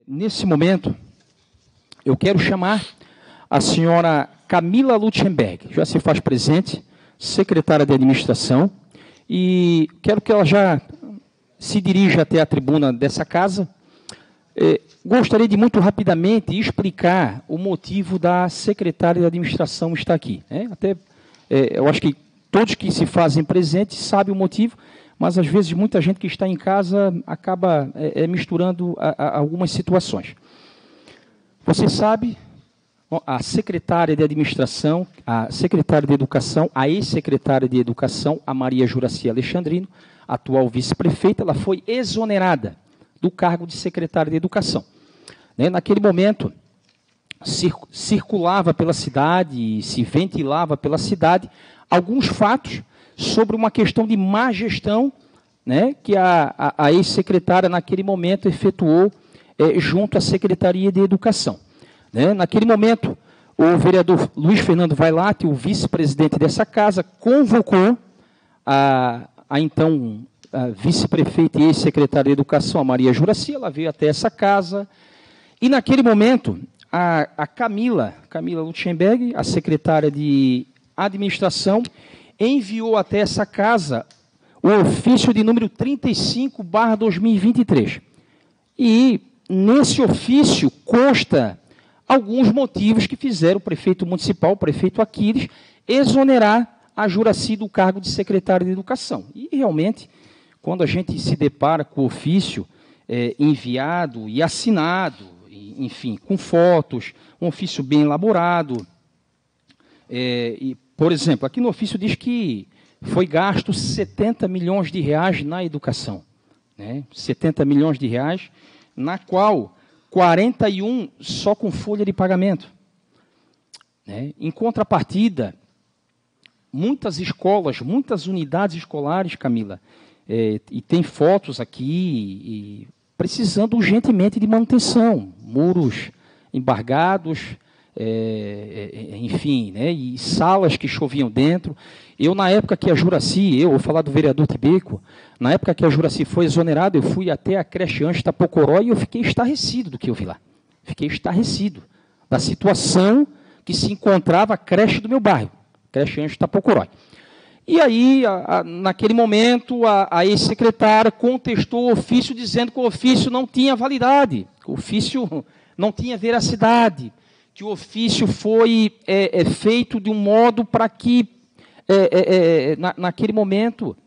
Nesse momento, eu quero chamar a senhora Camila Luttenberg, já se faz presente, secretária de Administração, e quero que ela já se dirija até a tribuna dessa casa. Gostaria de, muito rapidamente, explicar o motivo da secretária de Administração estar aqui. Eu acho que todos que se fazem presentes sabem o motivo, mas, às vezes, muita gente que está em casa acaba misturando algumas situações. Você sabe, a secretária de Administração, a secretária de Educação, a ex-secretária de Educação, a Maria Juraci Alexandrino, atual vice-prefeita, ela foi exonerada do cargo de secretária de Educação. Naquele momento, circulava pela cidade, se ventilava pela cidade, alguns fatos sobre uma questão de má gestão, que a ex-secretária, naquele momento, efetuou junto à Secretaria de Educação. Naquele momento, o vereador Luiz Fernando Vailate, o vice-presidente dessa casa, convocou a vice-prefeita e ex-secretária de Educação, a Maria Juraci. Ela veio até essa casa, e naquele momento, a Camila Luttenberg, a secretária de Administração, enviou até essa casa o ofício de número 35/2023. E, nesse ofício, consta alguns motivos que fizeram o prefeito municipal, o prefeito Aquiles, exonerar a Juraci do cargo de secretária de Educação. E, realmente, quando a gente se depara com o ofício enviado e assinado, enfim, com fotos, um ofício bem elaborado, por exemplo, aqui no ofício diz que foi gasto 70 milhões de reais na educação. 70 milhões de reais, na qual 41 só com folha de pagamento. Em contrapartida, muitas escolas, muitas unidades escolares, Camila, e tem fotos aqui, precisando urgentemente de manutenção, muros embargados, enfim, e salas que choviam dentro. Na época que a Juraci, vou falar do vereador Tibeco, na época que a Juraci foi exonerada, eu fui até a creche Anjo Tapocoró e eu fiquei estarrecido do que eu vi lá. Fiquei estarrecido da situação que se encontrava a creche do meu bairro, creche Anjo Tapocoró. E aí, naquele momento, a ex-secretária contestou o ofício, dizendo que o ofício não tinha validade, que o ofício não tinha veracidade, que o ofício foi feito de um modo para que, naquele momento,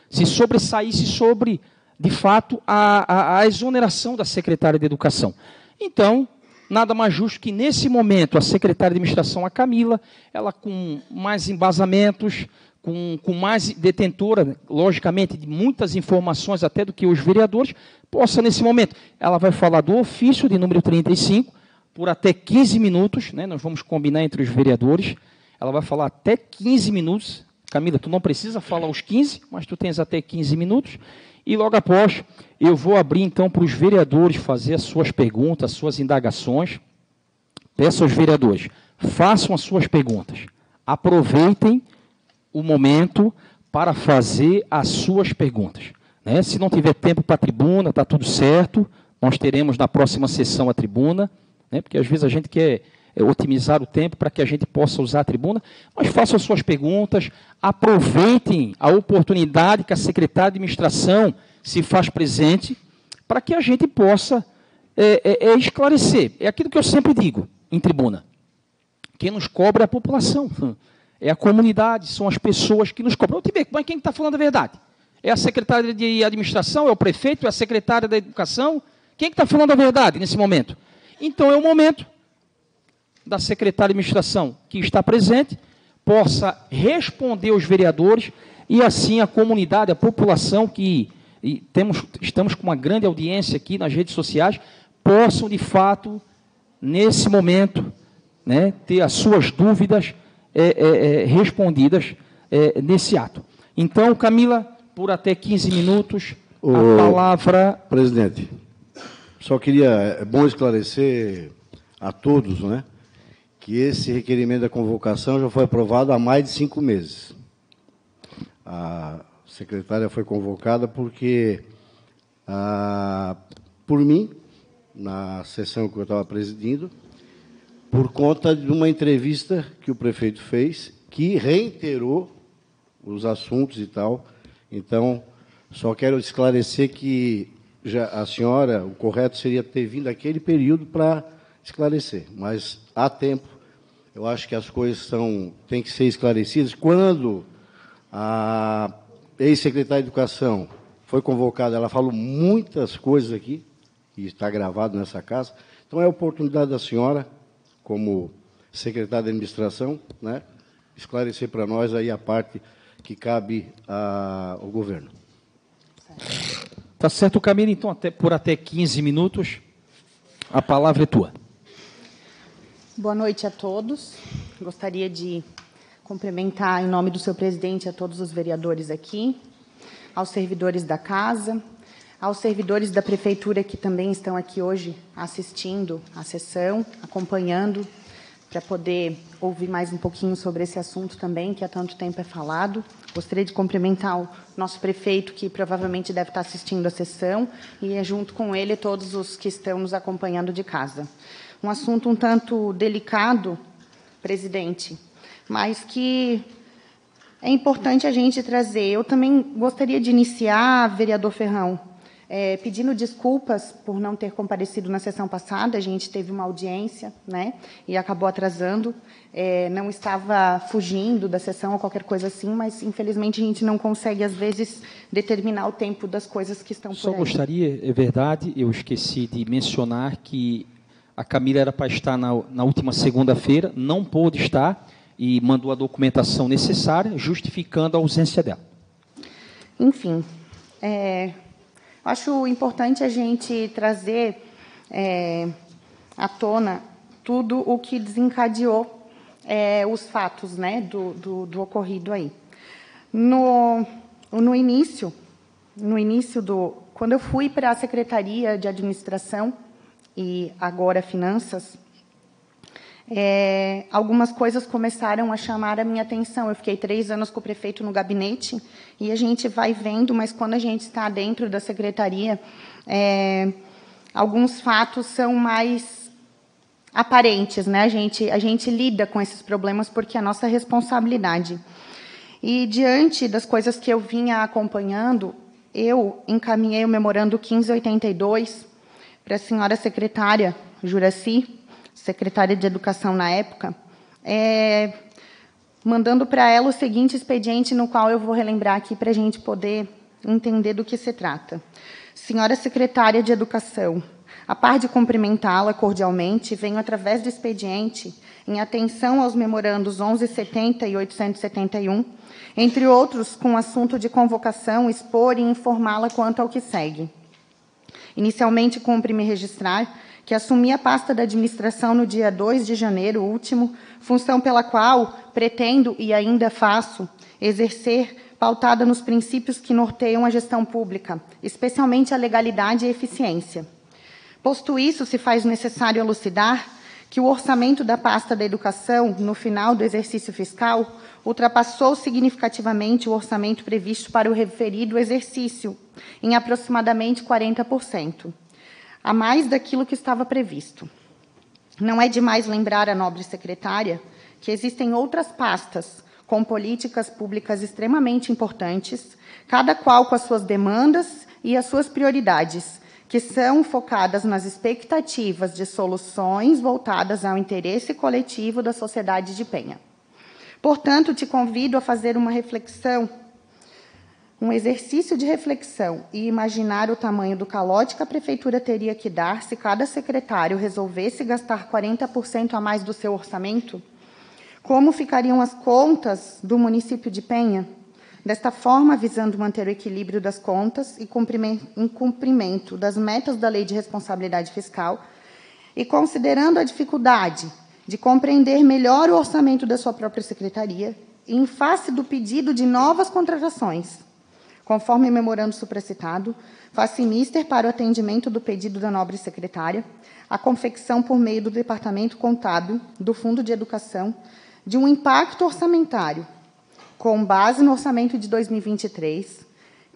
se sobressaísse sobre, de fato, a exoneração da secretária de Educação. Então, nada mais justo que, nesse momento, a secretária de Administração, a Camila, ela com mais embasamentos, com mais detentora, logicamente, de muitas informações, até do que os vereadores, possa, nesse momento, ela vai falar do ofício de número 35, por até 15 minutos, nós vamos combinar entre os vereadores, ela vai falar até 15 minutos. Camila, tu não precisa falar os 15, mas tu tens até 15 minutos, e logo após, eu vou abrir, então, para os vereadores fazer as suas perguntas, as suas indagações. Peço aos vereadores, façam as suas perguntas. Aproveitem o momento para fazer as suas perguntas. Se não tiver tempo para a tribuna, está tudo certo, nós teremos na próxima sessão a tribuna, porque às vezes a gente quer otimizar o tempo para que a gente possa usar a tribuna, mas façam as suas perguntas, aproveitem a oportunidade que a secretária de Administração se faz presente, para que a gente possa esclarecer. É aquilo que eu sempre digo em tribuna. Quem nos cobra é a população, é a comunidade, são as pessoas que nos cobram. Mas quem está falando a verdade? É a secretária de Administração, é o prefeito, é a secretária da Educação? Quem está falando a verdade nesse momento? Então, é o momento da secretária de Administração que está presente, possa responder aos vereadores e, assim, a comunidade, a população que estamos com uma grande audiência aqui nas redes sociais, possam, de fato, nesse momento, ter as suas dúvidas respondidas nesse ato. Então, Camila, por até 15 minutos, a palavra... Presidente, só queria, é bom esclarecer a todos, que esse requerimento da convocação já foi aprovado há mais de 5 meses. A secretária foi convocada porque por mim, na sessão que eu estava presidindo, por conta de uma entrevista que o prefeito fez, que reiterou os assuntos e tal. Então, só quero esclarecer que a senhora, o correto seria ter vindo aquele período para esclarecer, mas há tempo. Eu acho que as coisas têm que ser esclarecidas. Quando a ex-secretária de Educação foi convocada, ela falou muitas coisas aqui, e está gravado nessa casa. Então, é a oportunidade da senhora, como secretária de Administração, né, esclarecer para nós aí a parte que cabe ao governo. Tá certo, Camila. Então, por até 15 minutos, a palavra é tua. Boa noite a todos. Gostaria de cumprimentar, em nome do seu presidente, a todos os vereadores aqui, aos servidores da casa, aos servidores da prefeitura que também estão aqui hoje assistindo à sessão, acompanhando, para poder ouvir mais um pouquinho sobre esse assunto também, que há tanto tempo é falado. Gostaria de cumprimentar o nosso prefeito, que provavelmente deve estar assistindo à sessão, e, junto com ele, todos os que estão nos acompanhando de casa. Um assunto um tanto delicado, presidente, mas que é importante a gente trazer. Eu também gostaria de iniciar, vereador Ferrão, pedindo desculpas por não ter comparecido na sessão passada. A gente teve uma audiência, né, e acabou atrasando. Não estava fugindo da sessão ou qualquer coisa assim, mas, infelizmente, a gente não consegue, às vezes, determinar o tempo das coisas que estão por aí. Só gostaria, é verdade, eu esqueci de mencionar que a Camila era para estar na última segunda-feira, não pôde estar e mandou a documentação necessária, justificando a ausência dela. Enfim, acho importante a gente trazer à tona tudo o que desencadeou os fatos, né, do ocorrido aí. No início, quando eu fui para a Secretaria de Administração e agora Finanças, algumas coisas começaram a chamar a minha atenção. Eu fiquei 3 anos com o prefeito no gabinete, e a gente vai vendo, mas quando a gente está dentro da secretaria, alguns fatos são mais aparentes, né? A gente lida com esses problemas porque é a nossa responsabilidade. E, diante das coisas que eu vinha acompanhando, eu encaminhei o memorando 1582 para a senhora secretária Juraci, secretária de Educação na época, mandando para ela o seguinte expediente, no qual eu vou relembrar aqui para a gente poder entender do que se trata. Senhora secretária de Educação, a par de cumprimentá-la cordialmente, venho, através do expediente, em atenção aos memorandos 1170 e 871, entre outros, com o assunto de convocação, expor e informá-la quanto ao que segue. Inicialmente, cumpre-me registrar que assumi a pasta da administração no dia 2 de janeiro último, função pela qual pretendo, e ainda faço, exercer, pautada nos princípios que norteiam a gestão pública, especialmente a legalidade e a eficiência. Posto isso, se faz necessário elucidar que o orçamento da pasta da educação, no final do exercício fiscal, ultrapassou significativamente o orçamento previsto para o referido exercício, em aproximadamente 40%, a mais daquilo que estava previsto. Não é demais lembrar à nobre secretária que existem outras pastas com políticas públicas extremamente importantes, cada qual com as suas demandas e as suas prioridades, que são focadas nas expectativas de soluções voltadas ao interesse coletivo da sociedade de Penha. Portanto, te convido a fazer uma reflexão, um exercício de reflexão e imaginar o tamanho do calote que a prefeitura teria que dar se cada secretário resolvesse gastar 40% a mais do seu orçamento. Como ficariam as contas do município de Penha? Desta forma, visando manter o equilíbrio das contas e em cumprimento das metas da Lei de Responsabilidade Fiscal, e considerando a dificuldade de compreender melhor o orçamento da sua própria secretaria, em face do pedido de novas contratações, conforme o memorando supracitado, faço mister para o atendimento do pedido da nobre secretária, a confecção por meio do Departamento Contábil do Fundo de Educação de um impacto orçamentário, com base no orçamento de 2023,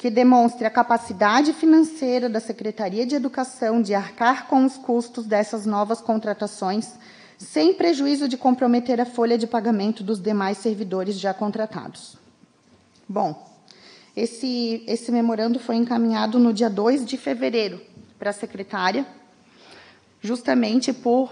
que demonstre a capacidade financeira da Secretaria de Educação de arcar com os custos dessas novas contratações, sem prejuízo de comprometer a folha de pagamento dos demais servidores já contratados. Bom, esse memorando foi encaminhado no dia 2 de fevereiro para a secretária, justamente por,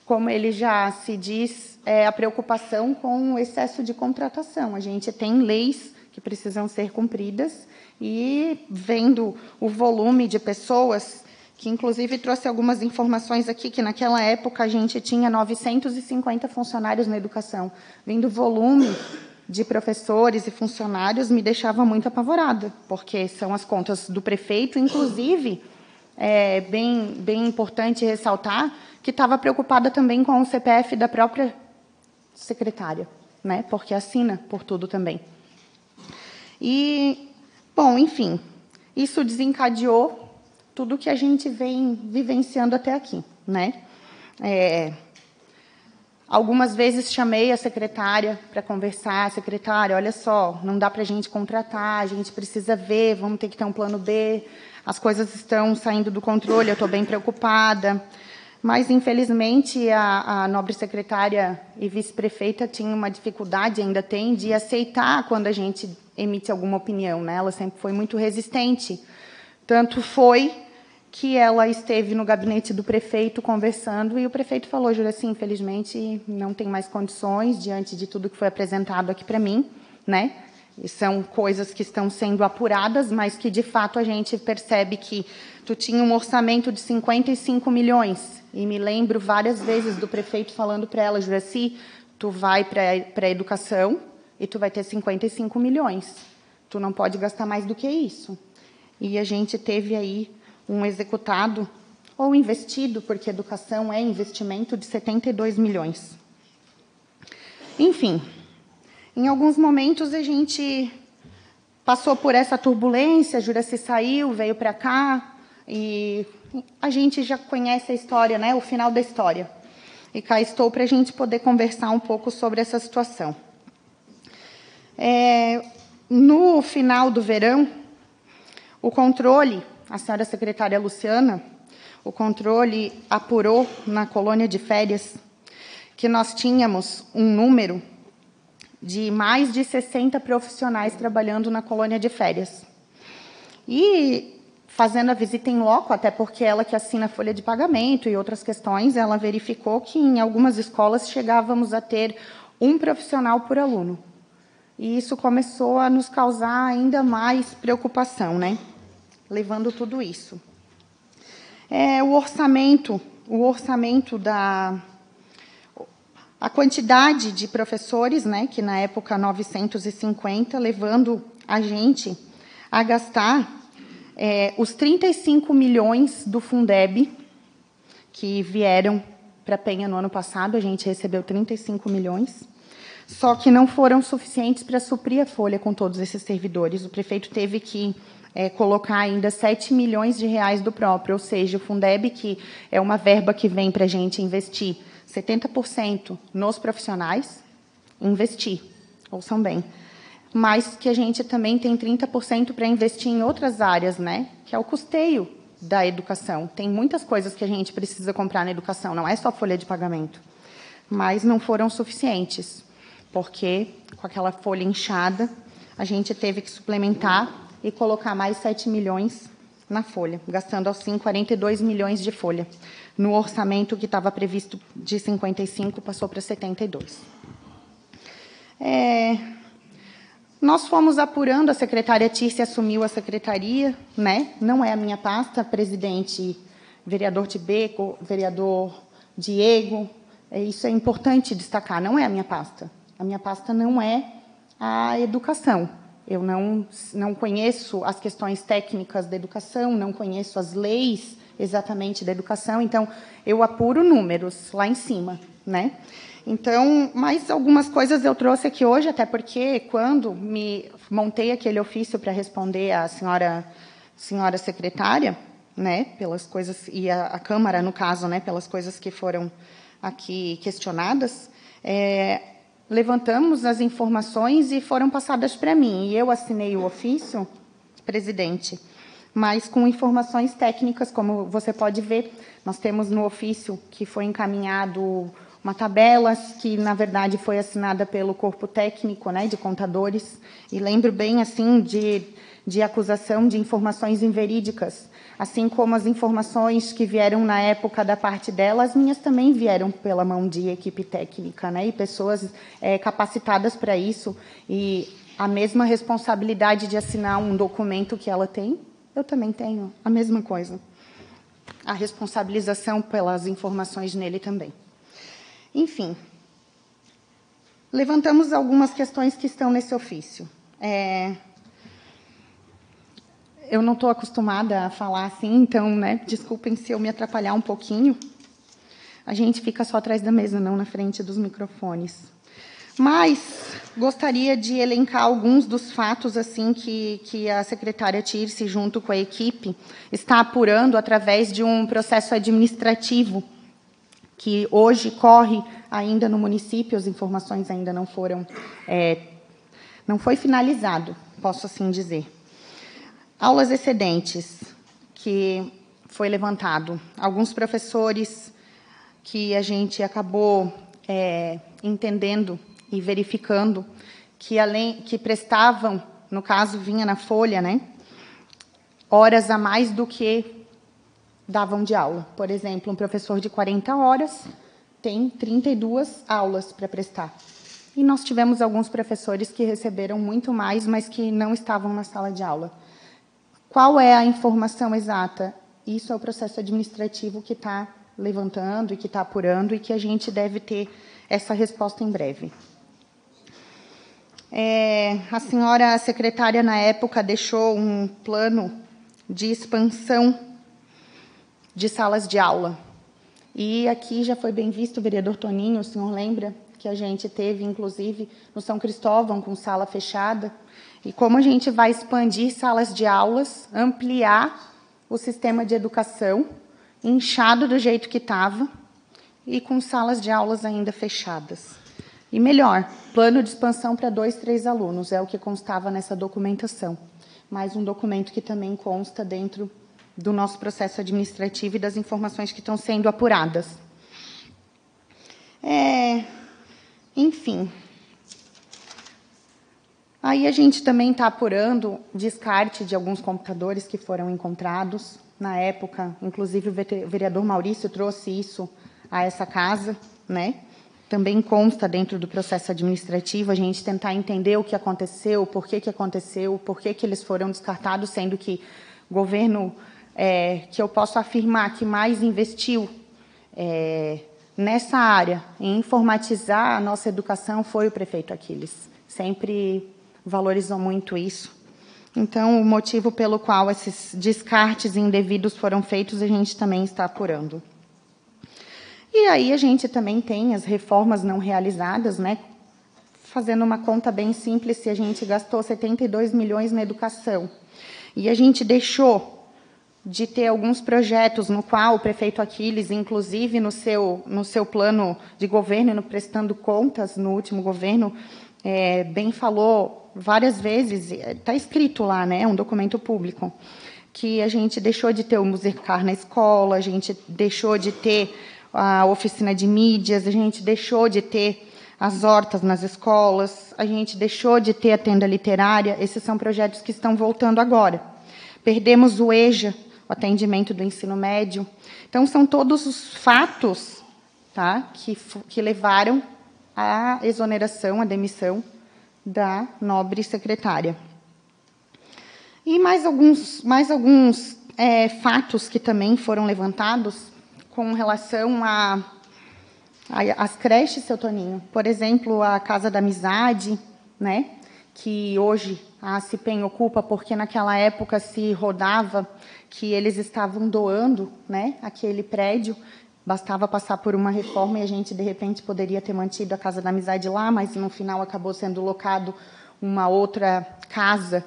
como ele já se diz, a preocupação com o excesso de contratação. A gente tem leis que precisam ser cumpridas e, vendo o volume de pessoas, que inclusive trouxe algumas informações aqui, que naquela época a gente tinha 950 funcionários na educação. Vendo o volume de professores e funcionários, me deixava muito apavorada, porque são as contas do prefeito, inclusive, é bem importante ressaltar que estava preocupada também com o CPF da própria secretária, né, porque assina por tudo também. E, bom, enfim, isso desencadeou tudo que a gente vem vivenciando até aqui, né? Algumas vezes chamei a secretária para conversar. Secretária, olha só, não dá para a gente contratar, a gente precisa ver, vamos ter que ter um plano B, as coisas estão saindo do controle, eu estou bem preocupada. Mas, infelizmente, a nobre secretária e vice-prefeita tinha uma dificuldade, ainda tem, de aceitar quando a gente emite alguma opinião, né? Ela sempre foi muito resistente. Tanto foi que ela esteve no gabinete do prefeito conversando e o prefeito falou, Juracy, infelizmente, não tem mais condições diante de tudo que foi apresentado aqui para mim, né? E são coisas que estão sendo apuradas, mas que, de fato, a gente percebe que tu tinha um orçamento de 55 milhões. E me lembro várias vezes do prefeito falando para ela, Juracy, tu vai para a educação e tu vai ter 55 milhões. Tu não pode gastar mais do que isso. E a gente teve aí um executado, ou investido, porque educação é investimento, de 72 milhões. Enfim, em alguns momentos a gente passou por essa turbulência, a Juracy saiu, veio para cá, e a gente já conhece a história, né, o final da história. E cá estou para a gente poder conversar um pouco sobre essa situação. No final do verão, o controle, a senhora secretária Luciana, o controle apurou na colônia de férias que nós tínhamos um número de mais de 60 profissionais trabalhando na colônia de férias. E, fazendo a visita em loco, até porque ela que assina a folha de pagamento e outras questões, ela verificou que em algumas escolas chegávamos a ter um profissional por aluno. E isso começou a nos causar ainda mais preocupação, né? Levando tudo isso. O orçamento a quantidade de professores, né, que na época 950, levando a gente a gastar os 35 milhões do Fundeb, que vieram para a Penha no ano passado, a gente recebeu 35 milhões, só que não foram suficientes para suprir a folha com todos esses servidores. O prefeito teve que colocar ainda 7 milhões de reais do próprio, ou seja, o Fundeb, que é uma verba que vem para a gente investir 70% nos profissionais, investir, ouçam bem, mas que a gente também tem 30% para investir em outras áreas, né, que é o custeio da educação. Tem muitas coisas que a gente precisa comprar na educação, não é só folha de pagamento, mas não foram suficientes, porque com aquela folha inchada, a gente teve que suplementar e colocar mais 7 milhões na folha, gastando assim 42 milhões de folha. No orçamento que estava previsto de 55, passou para 72. Nós fomos apurando, a secretária Tírcia assumiu a secretaria, né? Não é a minha pasta, presidente, vereador Tibeco, vereador Diego, isso é importante destacar, não é a minha pasta. A minha pasta não é a educação. Eu não conheço as questões técnicas da educação, não conheço as leis exatamente da educação, então eu apuro números lá em cima, né? Então, mais algumas coisas eu trouxe aqui hoje, até porque quando me montei aquele ofício para responder à senhora secretária, né, pelas coisas, e a Câmara, no caso, né, pelas coisas que foram aqui questionadas, levantamos as informações e foram passadas para mim. E eu assinei o ofício presidente. Mas com informações técnicas, como você pode ver, nós temos no ofício que foi encaminhado uma tabela que, na verdade, foi assinada pelo corpo técnico, né, de contadores, e lembro bem, assim, de acusação de informações inverídicas, assim como as informações que vieram na época da parte dela, as minhas também vieram pela mão de equipe técnica, né, e pessoas capacitadas para isso, e a mesma responsabilidade de assinar um documento que ela tem, eu também tenho a mesma coisa. A responsabilização pelas informações nele também. Enfim, levantamos algumas questões que estão nesse ofício. Eu não estou acostumada a falar assim, então, né, desculpem se eu me atrapalhar um pouquinho. A gente fica só atrás da mesa, não na frente dos microfones. Mas gostaria de elencar alguns dos fatos assim que a secretária Tirce, junto com a equipe, está apurando através de um processo administrativo que hoje corre ainda no município, as informações ainda não foram, não foi finalizado, posso assim dizer. Aulas excedentes, que foi levantado. Alguns professores que a gente acabou entendendo e verificando que, além que prestavam, no caso, vinha na folha, né, horas a mais do que davam de aula. Por exemplo, um professor de 40 horas tem 32 aulas para prestar. E nós tivemos alguns professores que receberam muito mais, mas que não estavam na sala de aula. Qual é a informação exata? Isso é o processo administrativo que está levantando e que está apurando e que a gente deve ter essa resposta em breve. A senhora secretária, na época, deixou um plano de expansão de salas de aula. E aqui já foi bem visto, o vereador Toninho, o senhor lembra que a gente teve, inclusive, no São Cristóvão, com sala fechada, e como a gente vai expandir salas de aulas, ampliar o sistema de educação, inchado do jeito que estava, e com salas de aulas ainda fechadas. E melhor, plano de expansão para 2, 3 alunos, é o que constava nessa documentação. Mais um documento que também consta dentro do nosso processo administrativo e das informações que estão sendo apuradas. Enfim. Aí a gente também está apurando descarte de alguns computadores que foram encontrados. Na época, inclusive, o vereador Maurício trouxe isso a essa casa, né? Também consta dentro do processo administrativo a gente tentar entender o que aconteceu, por que aconteceu, por que eles foram descartados, sendo que o governo que eu posso afirmar que mais investiu nessa área, em informatizar a nossa educação, foi o prefeito Aquiles. Sempre valorizou muito isso. Então, o motivo pelo qual esses descartes indevidos foram feitos, a gente também está apurando. E aí a gente também tem as reformas não realizadas, né? Fazendo uma conta bem simples, se a gente gastou 72 milhões na educação e a gente deixou de ter alguns projetos no qual o prefeito Aquiles, inclusive no seu plano de governo, no prestando contas no último governo, bem falou várias vezes, está escrito lá, né, um documento público, que a gente deixou de ter o Musicar na escola, a gente deixou de ter a oficina de mídias, a gente deixou de ter as hortas nas escolas, a gente deixou de ter a tenda literária. Esses são projetos que estão voltando agora. Perdemos o EJA, o atendimento do ensino médio. Então, são todos os fatos, tá, que levaram à exoneração, à demissão da nobre secretária. E mais alguns fatos que também foram levantados com relação às creches, seu Toninho. Por exemplo, a Casa da Amizade, né, que hoje a CIPEM ocupa, porque naquela época se rodava que eles estavam doando, né, aquele prédio, bastava passar por uma reforma e a gente, de repente, poderia ter mantido a Casa da Amizade lá, mas, no final, acabou sendo locado uma outra casa,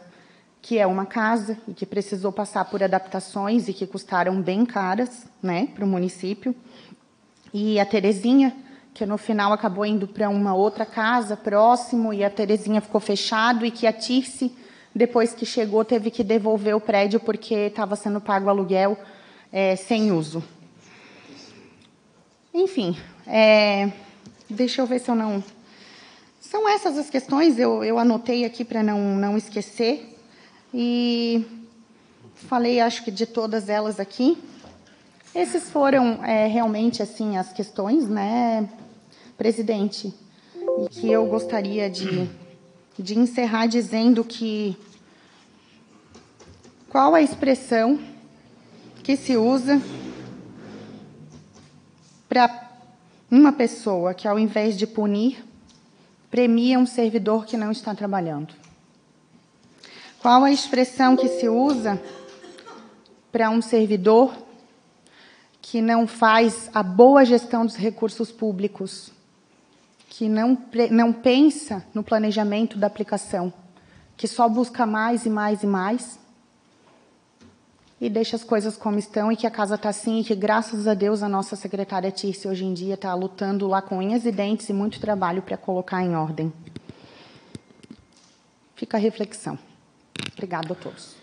que é uma casa, e que precisou passar por adaptações e que custaram bem caras, né, para o município. E a Terezinha, que no final acabou indo para uma outra casa próximo, e a Terezinha ficou fechado, e que a Tirce depois que chegou, teve que devolver o prédio porque estava sendo pago aluguel sem uso. Enfim, deixa eu ver se eu não... São essas as questões, eu anotei aqui para não esquecer, e falei, acho que, de todas elas aqui. Esses foram realmente assim as questões, né, presidente? E que eu gostaria de encerrar dizendo que qual a expressão que se usa para uma pessoa que, ao invés de punir, premia um servidor que não está trabalhando? Qual a expressão que se usa para um servidor que não faz a boa gestão dos recursos públicos, que não pensa no planejamento da aplicação, que só busca mais e mais e mais, e deixa as coisas como estão, e que a casa está assim, e que, graças a Deus, a nossa secretária Tirce, hoje em dia, está lutando lá com unhas e dentes e muito trabalho para colocar em ordem. Fica a reflexão. Obrigada a todos.